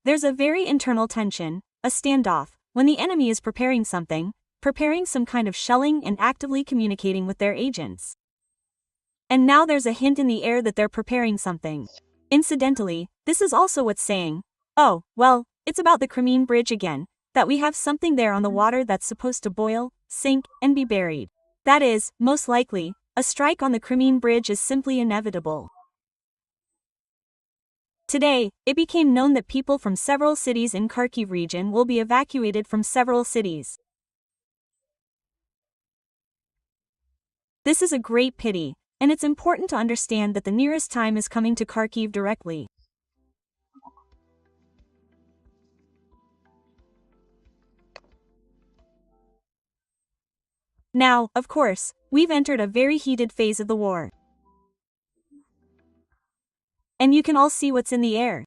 There's a very internal tension, a standoff, when the enemy is preparing some kind of shelling and actively communicating with their agents. And now there's a hint in the air that they're preparing something. Incidentally, this is also what's saying, oh, well, it's about the Crimean Bridge again, that we have something there on the water that's supposed to boil, sink, and be buried. That is, most likely, a strike on the Crimean Bridge is simply inevitable. Today, it became known that people from several cities in Kharkiv region will be evacuated from several cities. This is a great pity, and it's important to understand that the nearest time is coming to Kharkiv directly. Now, of course, we've entered a very heated phase of the war. And you can all see what's in the air.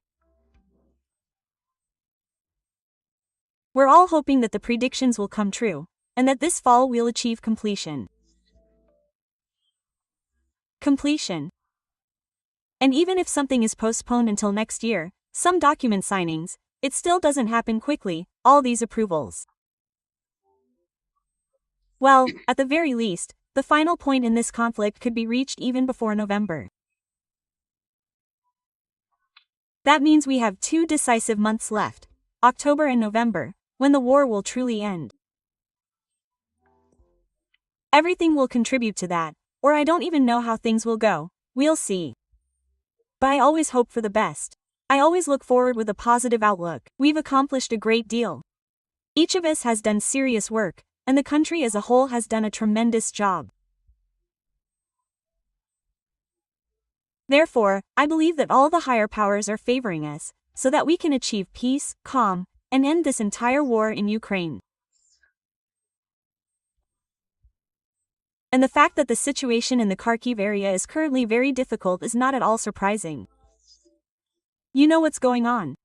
We're all hoping that the predictions will come true, and that this fall we'll achieve completion. Completion. And even if something is postponed until next year, some document signings, it still doesn't happen quickly, all these approvals. Well, at the very least, the final point in this conflict could be reached even before November. That means we have 2 decisive months left, October and November, when the war will truly end. Everything will contribute to that, or I don't even know how things will go, we'll see. But I always hope for the best. I always look forward with a positive outlook. We've accomplished a great deal. Each of us has done serious work, and the country as a whole has done a tremendous job. Therefore, I believe that all the higher powers are favoring us, so that we can achieve peace, calm, and end this entire war in Ukraine. And the fact that the situation in the Kharkiv area is currently very difficult is not at all surprising. You know what's going on.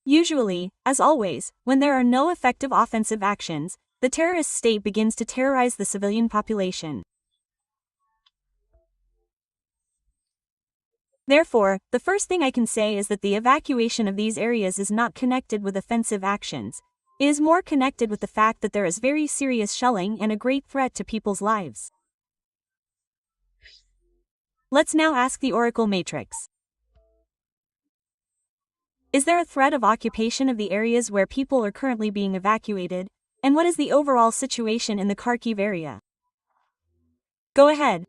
Usually, as always, when there are no effective offensive actions, the terrorist state begins to terrorize the civilian population. Therefore, the first thing I can say is that the evacuation of these areas is not connected with offensive actions. It is more connected with the fact that there is very serious shelling and a great threat to people's lives. Let's now ask the Oracle Matrix. Is there a threat of occupation of the areas where people are currently being evacuated, and what is the overall situation in the Kharkiv area? Go ahead.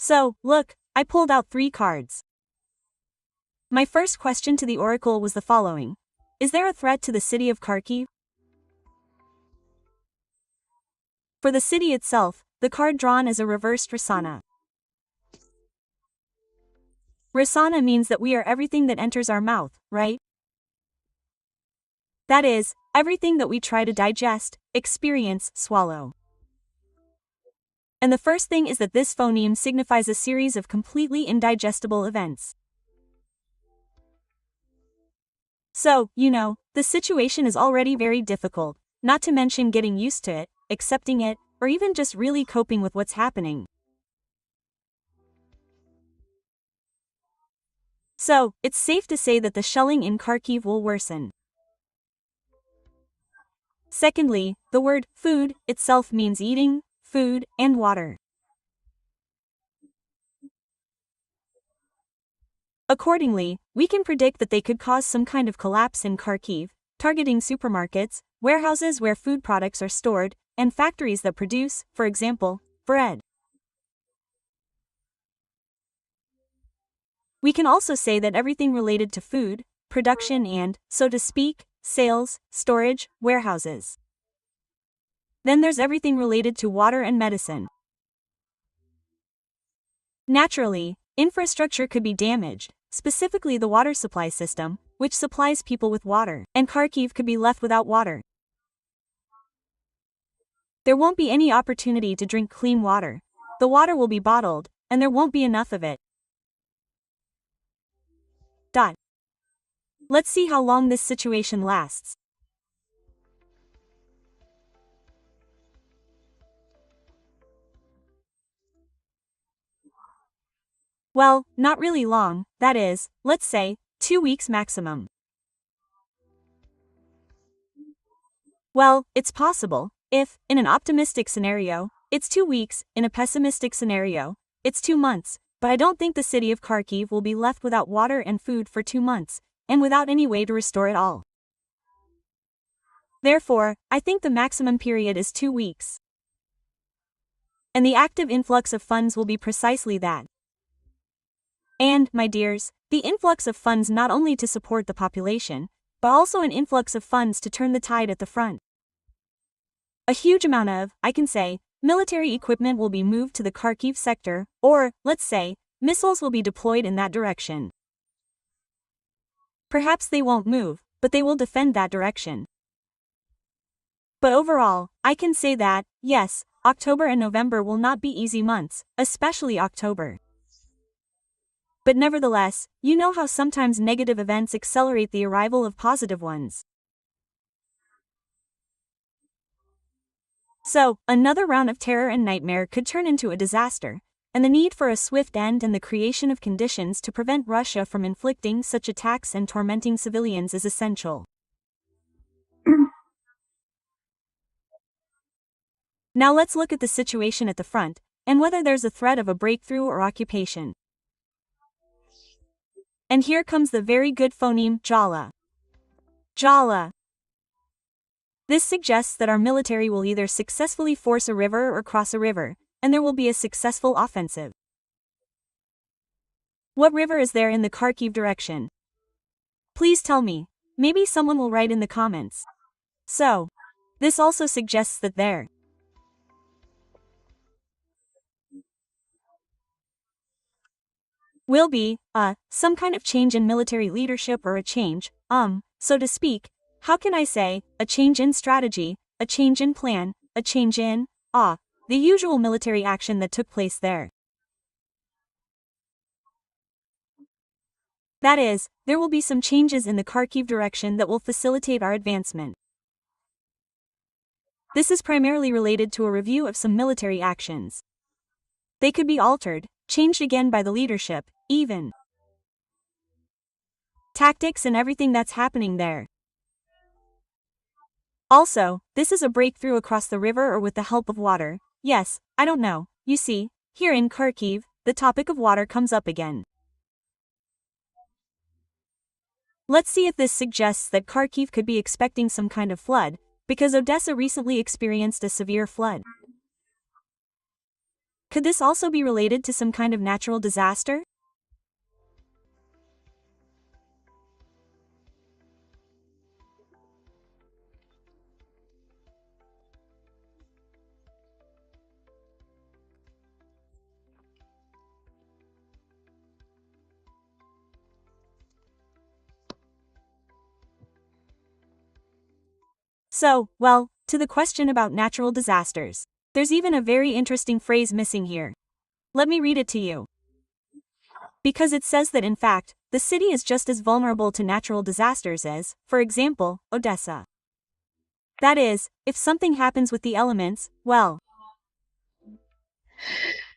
So, look, I pulled out 3 cards. My first question to the Oracle was the following. Is there a threat to the city of Kharkiv? For the city itself, the card drawn is a reversed Rasana. Rasana means that we are everything that enters our mouth, right? That is, everything that we try to digest, experience, swallow. And the first thing is that this phoneme signifies a series of completely indigestible events. So, the situation is already very difficult, not to mention getting used to it, accepting it, or even just really coping with what's happening. So, it's safe to say that the shelling in Kharkiv will worsen. Secondly, the word food itself means eating, food, and water. Accordingly, we can predict that they could cause some kind of collapse in Kharkiv, targeting supermarkets, warehouses where food products are stored, and factories that produce, for example, bread. We can also say that everything related to food, production and, so to speak, sales, storage, warehouses. Then there's everything related to water and medicine. Naturally, infrastructure could be damaged, specifically the water supply system, which supplies people with water, and Kharkiv could be left without water. There won't be any opportunity to drink clean water. The water will be bottled, and there won't be enough of it. Let's see how long this situation lasts. Well, not really long, that is, let's say, 2 weeks maximum. Well, it's possible. If, in an optimistic scenario, it's 2 weeks, in a pessimistic scenario, it's 2 months, but I don't think the city of Kharkiv will be left without water and food for 2 months, and without any way to restore it all. Therefore, I think the maximum period is 2 weeks. And the active influx of funds will be precisely that. And, my dears, the influx of funds not only to support the population, but also an influx of funds to turn the tide at the front. A huge amount of, I can say, military equipment will be moved to the Kharkiv sector, or, let's say, missiles will be deployed in that direction. Perhaps they won't move, but they will defend that direction. But overall, I can say that, yes, October and November will not be easy months, especially October. But nevertheless, you know how sometimes negative events accelerate the arrival of positive ones. So, another round of terror and nightmare could turn into a disaster, and the need for a swift end and the creation of conditions to prevent Russia from inflicting such attacks and tormenting civilians is essential. Now let's look at the situation at the front, and whether there's a threat of a breakthrough or occupation. And here comes the very good phoneme, Jala. Jala. This suggests that our military will either successfully force a river or cross a river, and there will be a successful offensive. What river is there in the Kharkiv direction? Please tell me. Maybe someone will write in the comments. So, this also suggests that there will be, some kind of change in military leadership or a change, so to speak, how can I say, a change in strategy, a change in plan, a change in, the usual military action that took place there. That is, there will be some changes in the Kharkiv direction that will facilitate our advancement. This is primarily related to a review of some military actions. They could be altered, changed again by the leadership, even tactics and everything that's happening there. Also, this is a breakthrough across the river or with the help of water. Yes, I don't know. You see, here in Kharkiv, the topic of water comes up again. Let's see if this suggests that Kharkiv could be expecting some kind of flood, because Odessa recently experienced a severe flood. Could this also be related to some kind of natural disaster? So, well, to the question about natural disasters, there's even a very interesting phrase missing here. Let me read it to you. Because it says that in fact, the city is just as vulnerable to natural disasters as, for example, Odessa. That is, if something happens with the elements, well,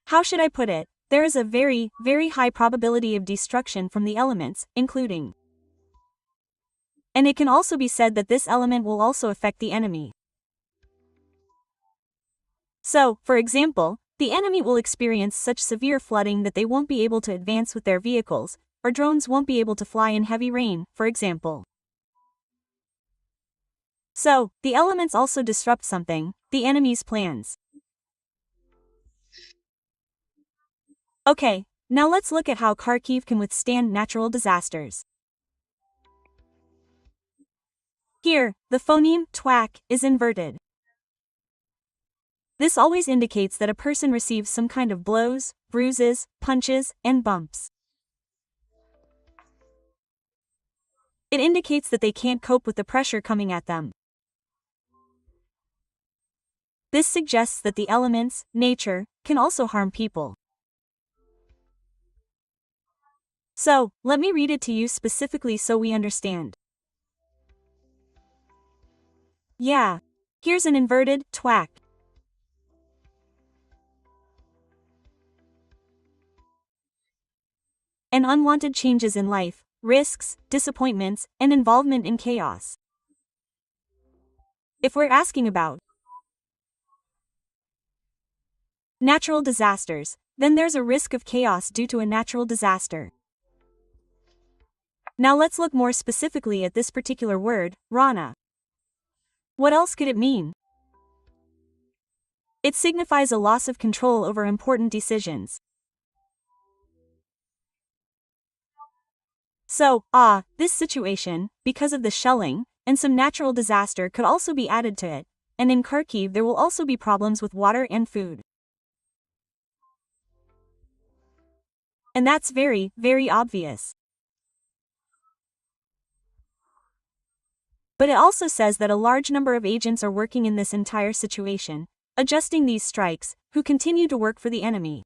how should I put it? There is a very, very high probability of destruction from the elements, including. And it can also be said that this element will also affect the enemy. So, for example, the enemy will experience such severe flooding that they won't be able to advance with their vehicles, or drones won't be able to fly in heavy rain, for example. So, the elements also disrupt something, the enemy's plans. Okay, now let's look at how Kharkiv can withstand natural disasters. Here, the phoneme, twack, is inverted. This always indicates that a person receives some kind of blows, bruises, punches, and bumps. It indicates that they can't cope with the pressure coming at them. This suggests that the elements, nature, can also harm people. So, let me read it to you specifically so we understand. Yeah. Here's an inverted twack. And unwanted changes in life, risks, disappointments, and involvement in chaos. If we're asking about natural disasters, then there's a risk of chaos due to a natural disaster. Now let's look more specifically at this particular word, Rana. What else could it mean? It signifies a loss of control over important decisions. So, this situation, because of the shelling, and some natural disaster could also be added to it, and in Kharkiv there will also be problems with water and food. And that's very, very obvious. But it also says that a large number of agents are working in this entire situation, adjusting these strikes, who continue to work for the enemy.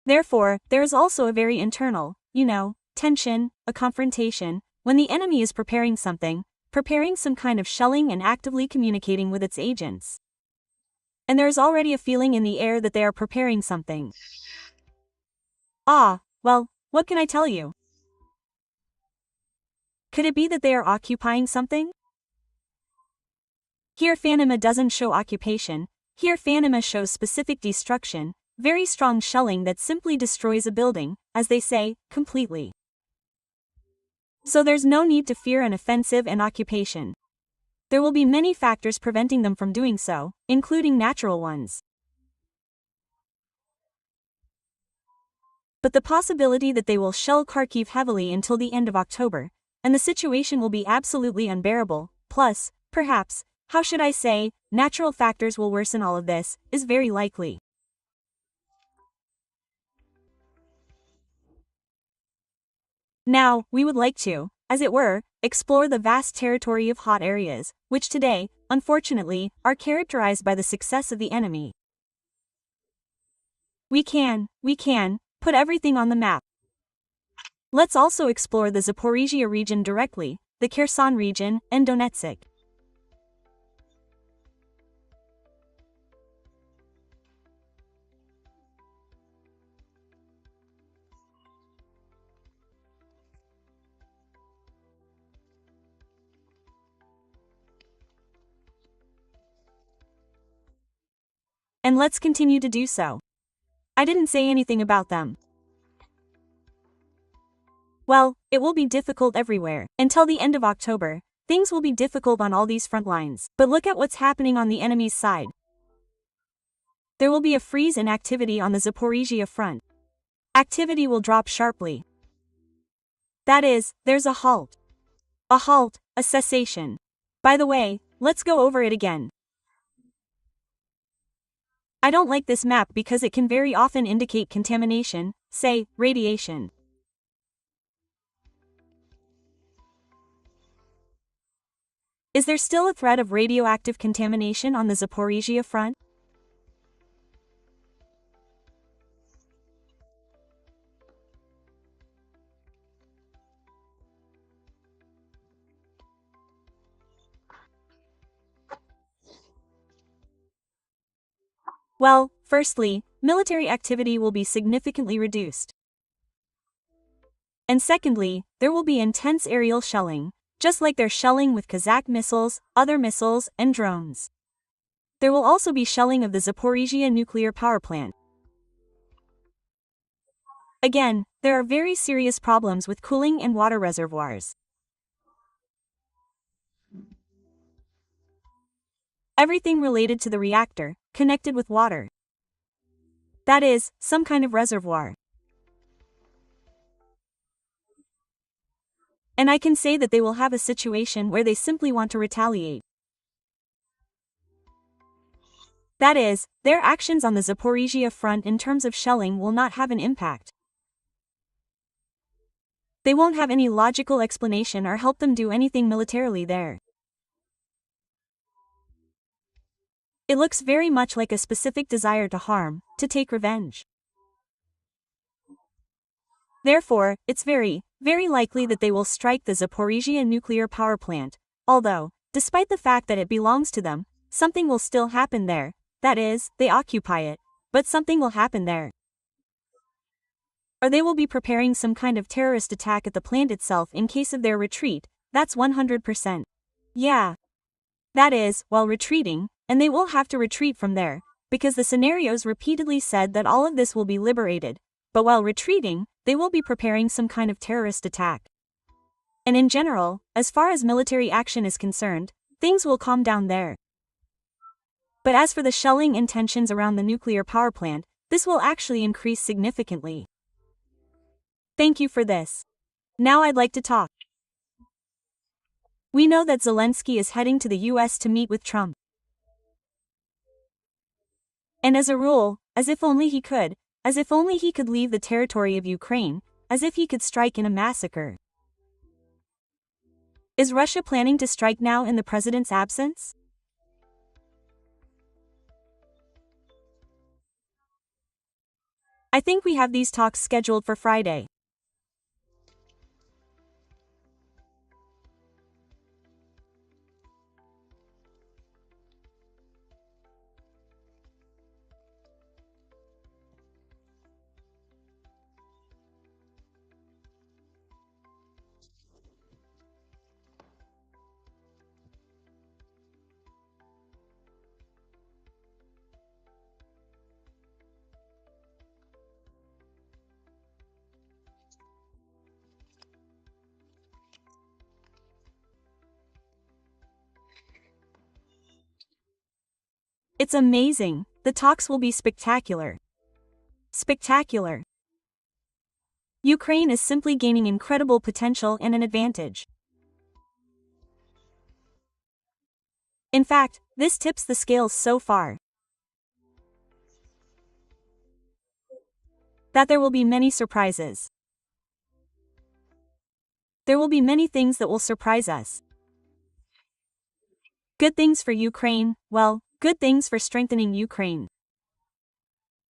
Therefore, there is also a very internal, tension, a confrontation, when the enemy is preparing something, preparing some kind of shelling and actively communicating with its agents. And there is already a feeling in the air that they are preparing something. Well, what can I tell you? Could it be that they are occupying something? Here Phanema doesn't show occupation, here Phanema shows specific destruction, very strong shelling that simply destroys a building, as they say, completely. So there's no need to fear an offensive and occupation. There will be many factors preventing them from doing so, including natural ones. But the possibility that they will shell Kharkiv heavily until the end of October, and the situation will be absolutely unbearable, plus, perhaps, natural factors will worsen all of this, is very likely. Now, we would like to, as it were, explore the vast territory of hot areas, which today, unfortunately, are characterized by the success of the enemy. We can put everything on the map. Let's also explore the Zaporizhia region directly, the Kherson region, and Donetsk. And let's continue to do so. I didn't say anything about them. Well, it will be difficult everywhere. Until the end of October, things will be difficult on all these front lines. But look at what's happening on the enemy's side. There will be a freeze in activity on the Zaporizhia front. Activity will drop sharply. That is, there's a halt. A cessation. By the way, let's go over it again. I don't like this map because it can very often indicate contamination, say, radiation. Is there still a threat of radioactive contamination on the Zaporizhia front? Well, firstly, military activity will be significantly reduced. And secondly, there will be intense aerial shelling, just like they're shelling with Kazakh missiles, other missiles, and drones. There will also be shelling of the Zaporizhia nuclear power plant. Again, there are very serious problems with cooling and water reservoirs. Everything related to the reactor, connected with water. That is, some kind of reservoir. And I can say that they will have a situation where they simply want to retaliate. That is, their actions on the Zaporizhzhia front in terms of shelling will not have an impact. They won't have any logical explanation or help them do anything militarily there. It looks very much like a specific desire to harm, to take revenge. Therefore, it's very, very likely that they will strike the Zaporizhzhia nuclear power plant, although, despite the fact that it belongs to them, something will still happen there, that is, they occupy it, but something will happen there. Or they will be preparing some kind of terrorist attack at the plant itself in case of their retreat, that's 100%. Yeah. That is, while retreating, and they will have to retreat from there, because the scenarios repeatedly said that all of this will be liberated, but while retreating, they will be preparing some kind of terrorist attack. And in general, as far as military action is concerned, things will calm down there. But as for the shelling and tensions around the nuclear power plant, this will actually increase significantly. Thank you for this. Now I'd like to talk. We know that Zelensky is heading to the US to meet with Trump. And as a rule, as if only he could leave the territory of Ukraine, as if he could strike in a massacre. Is Russia planning to strike now in the president's absence? I think we have these talks scheduled for Friday. It's amazing. The talks will be spectacular. Spectacular. Ukraine is simply gaining incredible potential and an advantage. In fact, this tips the scales so far that there will be many surprises. There will be many things that will surprise us. Good things for Ukraine, well, good things for strengthening Ukraine.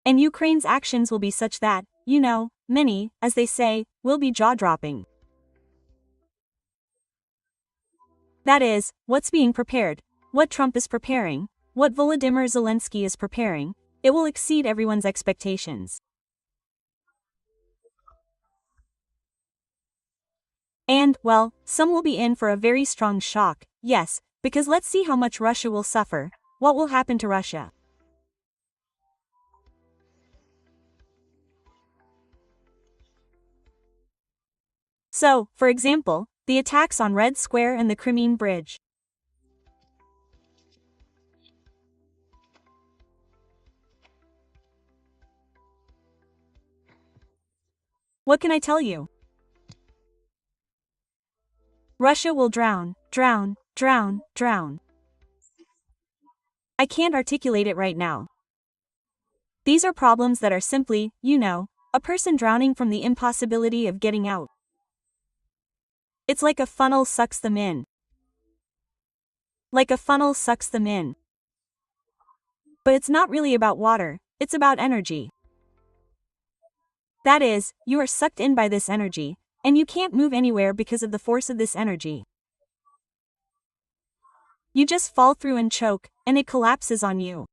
And Ukraine's actions will be such that, many, as they say, will be jaw-dropping. That is, what's being prepared, what Trump is preparing, what Volodymyr Zelensky is preparing, it will exceed everyone's expectations. And, well, some will be in for a very strong shock, yes, because let's see how much Russia will suffer. What will happen to Russia? So, for example, the attacks on Red Square and the Crimean Bridge. What can I tell you? Russia will drown, drown, drown, drown. I can't articulate it right now. These are problems that are simply, a person drowning from the impossibility of getting out. It's like a funnel sucks them in. Like a funnel sucks them in. But it's not really about water, it's about energy. That is, you are sucked in by this energy, and you can't move anywhere because of the force of this energy. You just fall through and choke, and it collapses on you.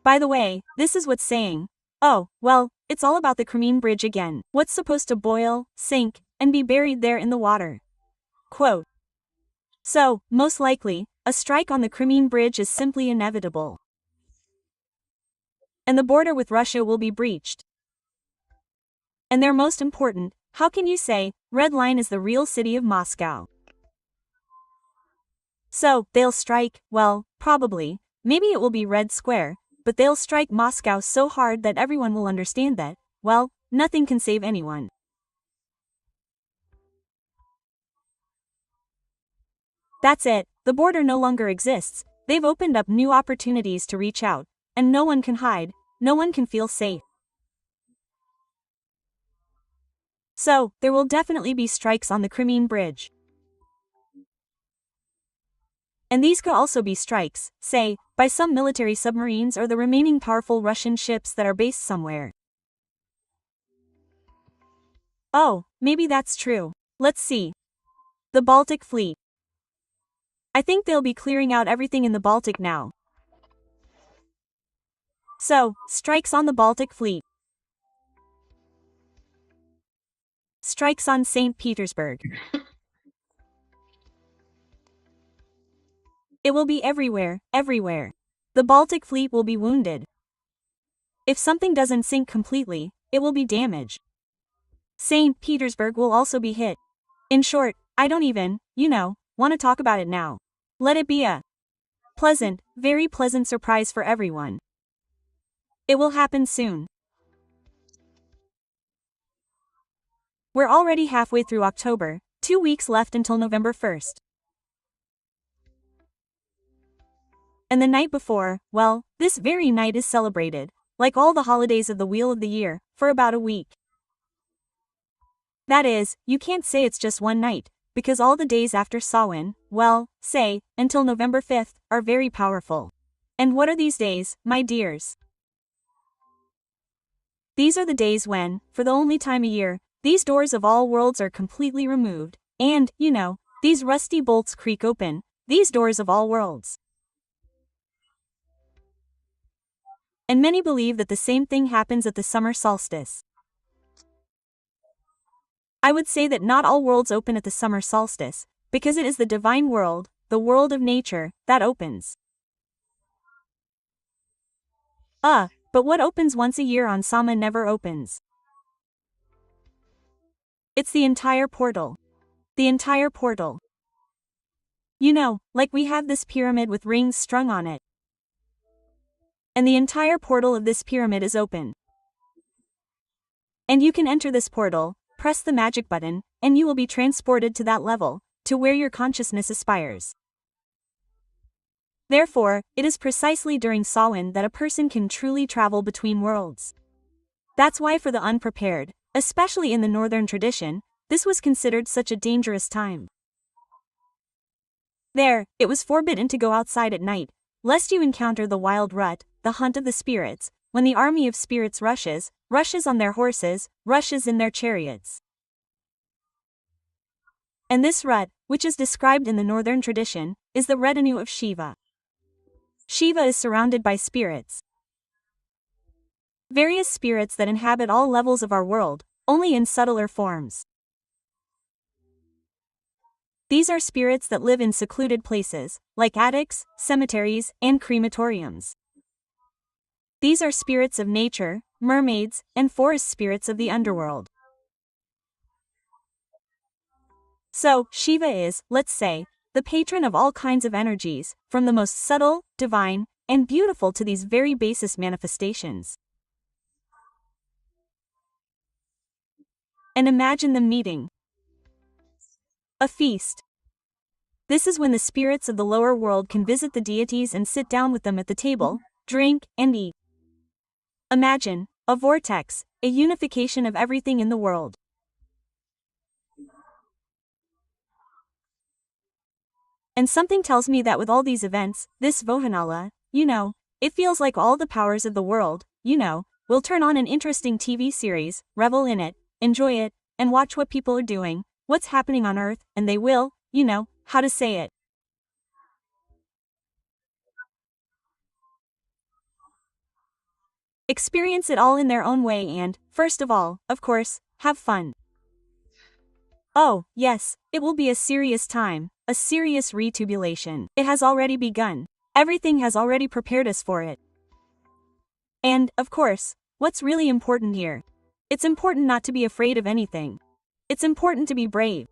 By the way, this is what's saying, oh, well, it's all about the Crimean Bridge again. What's supposed to boil, sink, and be buried there in the water? Quote. So, most likely, a strike on the Crimean Bridge is simply inevitable. And the border with Russia will be breached. And they're most important, how can you say, Red Line is the real city of Moscow? So, they'll strike, well, probably, maybe it will be Red Square, but they'll strike Moscow so hard that everyone will understand that, well, nothing can save anyone. That's it, the border no longer exists, they've opened up new opportunities to reach out, and no one can hide, no one can feel safe. So, there will definitely be strikes on the Crimean Bridge. And these could also be strikes, say, by some military submarines or the remaining powerful Russian ships that are based somewhere. Oh, maybe that's true. Let's see. The Baltic Fleet. I think they'll be clearing out everything in the Baltic now. So, strikes on the Baltic Fleet. Strikes on St. Petersburg. It will be everywhere, everywhere. The Baltic Fleet will be wounded. If something doesn't sink completely, it will be damaged. St. Petersburg will also be hit. In short, I don't even, want to talk about it now. Let it be a pleasant, very pleasant surprise for everyone. It will happen soon. We're already halfway through October, 2 weeks left until November 1st. And the night before, well, this very night is celebrated, like all the holidays of the Wheel of the Year, for about a week. That is, you can't say it's just one night, because all the days after Samhain, well, say, until November 5th, are very powerful. And what are these days, my dears? These are the days when, for the only time a year, these doors of all worlds are completely removed, and, these rusty bolts creak open, these doors of all worlds. And many believe that the same thing happens at the summer solstice. I would say that not all worlds open at the summer solstice, because it is the divine world, the world of nature, that opens. But what opens once a year on Samhain never opens. It's the entire portal. The entire portal. Like we have this pyramid with rings strung on it. And the entire portal of this pyramid is open. And you can enter this portal, press the magic button, and you will be transported to that level, to where your consciousness aspires. Therefore, it is precisely during Samhain that a person can truly travel between worlds. That's why for the unprepared, especially in the northern tradition, this was considered such a dangerous time. There, it was forbidden to go outside at night, lest you encounter the wild rut, the hunt of the spirits, when the army of spirits rushes on their horses, rushes in their chariots. And this rut, which is described in the northern tradition, is the retinue of Shiva. Shiva is surrounded by spirits. Various spirits that inhabit all levels of our world, only in subtler forms. These are spirits that live in secluded places, like attics, cemeteries, and crematoriums. These are spirits of nature, mermaids, and forest spirits of the underworld. So, Shiva is, let's say, the patron of all kinds of energies, from the most subtle, divine, and beautiful to these very basest manifestations. And imagine them meeting. A feast. This is when the spirits of the lower world can visit the deities and sit down with them at the table, drink, and eat. Imagine, a vortex, a unification of everything in the world. And something tells me that with all these events, this Vohanala, it feels like all the powers of the world, will turn on an interesting TV series, revel in it, enjoy it, and watch what people are doing, what's happening on Earth, and they will, how to say it. Experience it all in their own way and, first of all, of course, have fun. Oh, yes, it will be a serious time, a serious retubulation. It has already begun. Everything has already prepared us for it. And, of course, what's really important here? It's important not to be afraid of anything. It's important to be brave.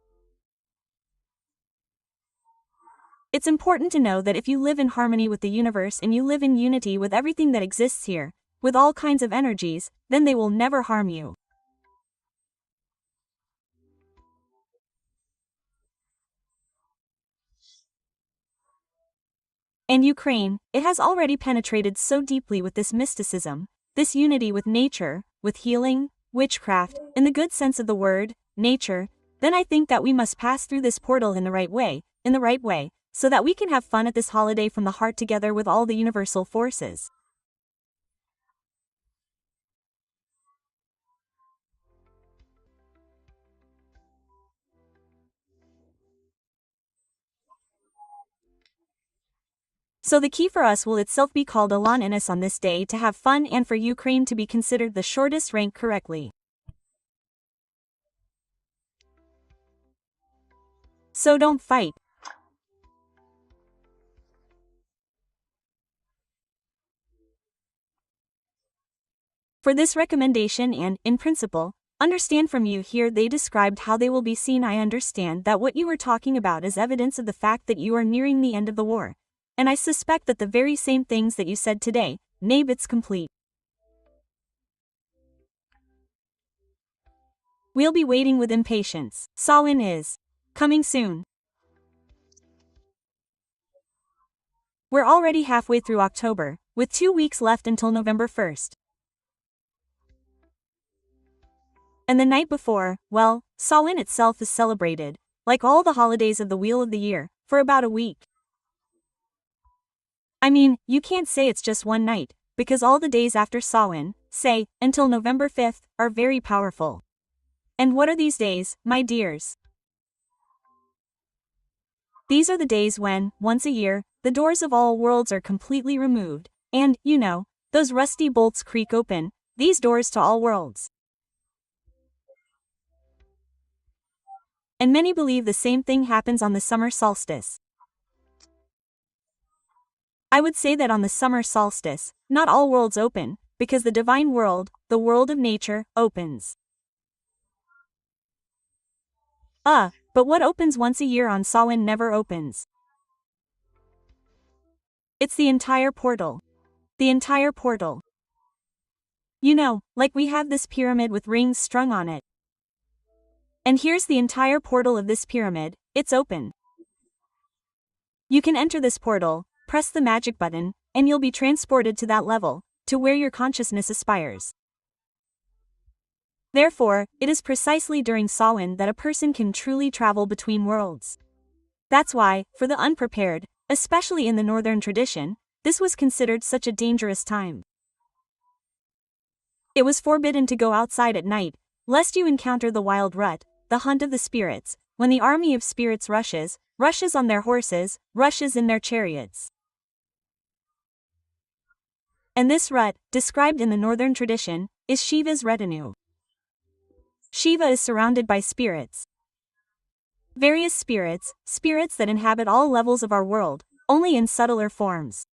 It's important to know that if you live in harmony with the universe and you live in unity with everything that exists here, with all kinds of energies, then they will never harm you. And Ukraine, it has already penetrated so deeply with this mysticism, this unity with nature, with healing, witchcraft, in the good sense of the word, nature, then I think that we must pass through this portal in the right way, so that we can have fun at this holiday from the heart together with all the universal forces. So the key for us will itself be called Elan Innes on this day to have fun and for Ukraine to be considered the shortest rank correctly. So don't fight. For this recommendation and, in principle, understand from you here they described how they will be seen. I understand that what you were talking about is evidence of the fact that you are nearing the end of the war. And I suspect that the very same things that you said today, nay, it's complete. We'll be waiting with impatience. Samhain is coming soon. We're already halfway through October, with 2 weeks left until November 1st. And the night before, well, Samhain itself is celebrated, like all the holidays of the Wheel of the Year, for about a week. I mean, you can't say it's just one night, because all the days after Samhain, say, until November 5th, are very powerful. And what are these days, my dears? These are the days when, once a year, the doors of all worlds are completely removed, and, you know, those rusty bolts creak open, these doors to all worlds. And many believe the same thing happens on the summer solstice. I would say that on the summer solstice, not all worlds open, because the divine world, the world of nature, opens. But what opens once a year on Samhain never opens. It's the entire portal. The entire portal. You know, like we have this pyramid with rings strung on it. And here's the entire portal of this pyramid, it's open. You can enter this portal, press the magic button, and you'll be transported to that level, to where your consciousness aspires. Therefore, it is precisely during Samhain that a person can truly travel between worlds. That's why, for the unprepared, especially in the northern tradition, this was considered such a dangerous time. It was forbidden to go outside at night, lest you encounter the wild rut, the hunt of the spirits, when the army of spirits rushes on their horses, rushes in their chariots. And this rut, described in the northern tradition, is Shiva's retinue. Shiva is surrounded by spirits. Various spirits that inhabit all levels of our world, only in subtler forms.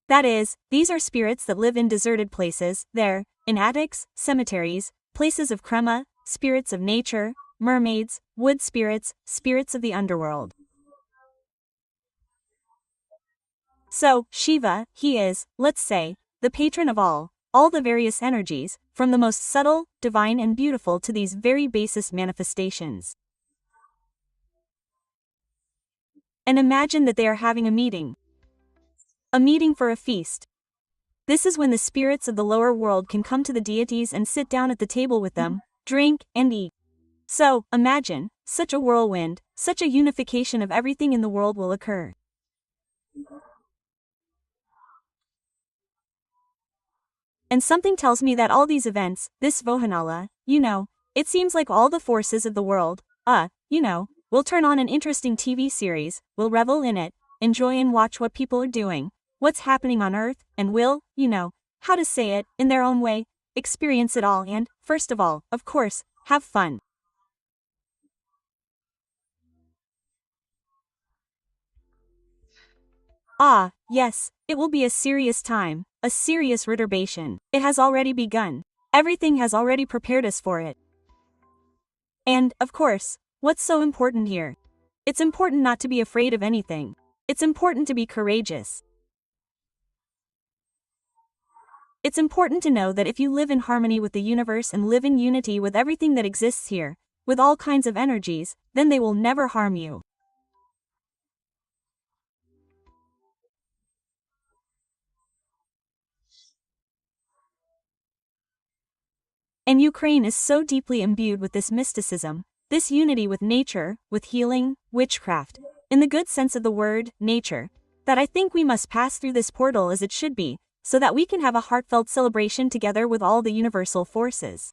That is, these are spirits that live in deserted places, there, in attics, cemeteries, places of crema, spirits of nature, mermaids, wood spirits, spirits of the underworld. So, Shiva, he is, let's say, the patron of all the various energies, from the most subtle, divine and beautiful to these very basest manifestations. And imagine that they are having a meeting for a feast. This is when the spirits of the lower world can come to the deities and sit down at the table with them, drink and eat. So, imagine, such a whirlwind, such a unification of everything in the world will occur. And something tells me that all these events, this Vohanala, you know, it seems like all the forces of the world, you know, will turn on an interesting TV series, will revel in it, enjoy and watch what people are doing, what's happening on Earth, and will, you know, how to say it, in their own way, experience it all and, first of all, of course, have fun. Yes, it will be a serious time, a serious perturbation. It has already begun. Everything has already prepared us for it. And, of course, what's so important here? It's important not to be afraid of anything. It's important to be courageous. It's important to know that if you live in harmony with the universe and live in unity with everything that exists here, with all kinds of energies, then they will never harm you. And Ukraine is so deeply imbued with this mysticism, this unity with nature, with healing, witchcraft, in the good sense of the word, nature, that I think we must pass through this portal as it should be, so that we can have a heartfelt celebration together with all the universal forces.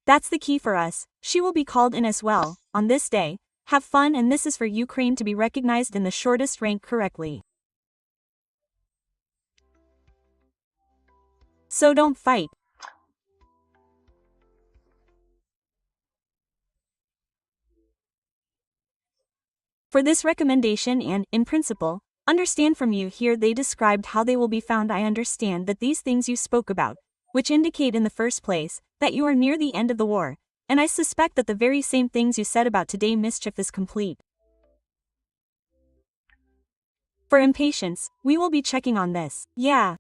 That's the key for us. She will be called in as well, on this day. Have fun, and this is for Ukraine to be recognized in the shortest rank correctly. So don't fight. For this recommendation and, in principle, understand from you here they described how they will be found. I understand that these things you spoke about, which indicate in the first place, that you are near the end of the war, and I suspect that the very same things you said about today mischief is complete. For impatience, we will be checking on this. Yeah.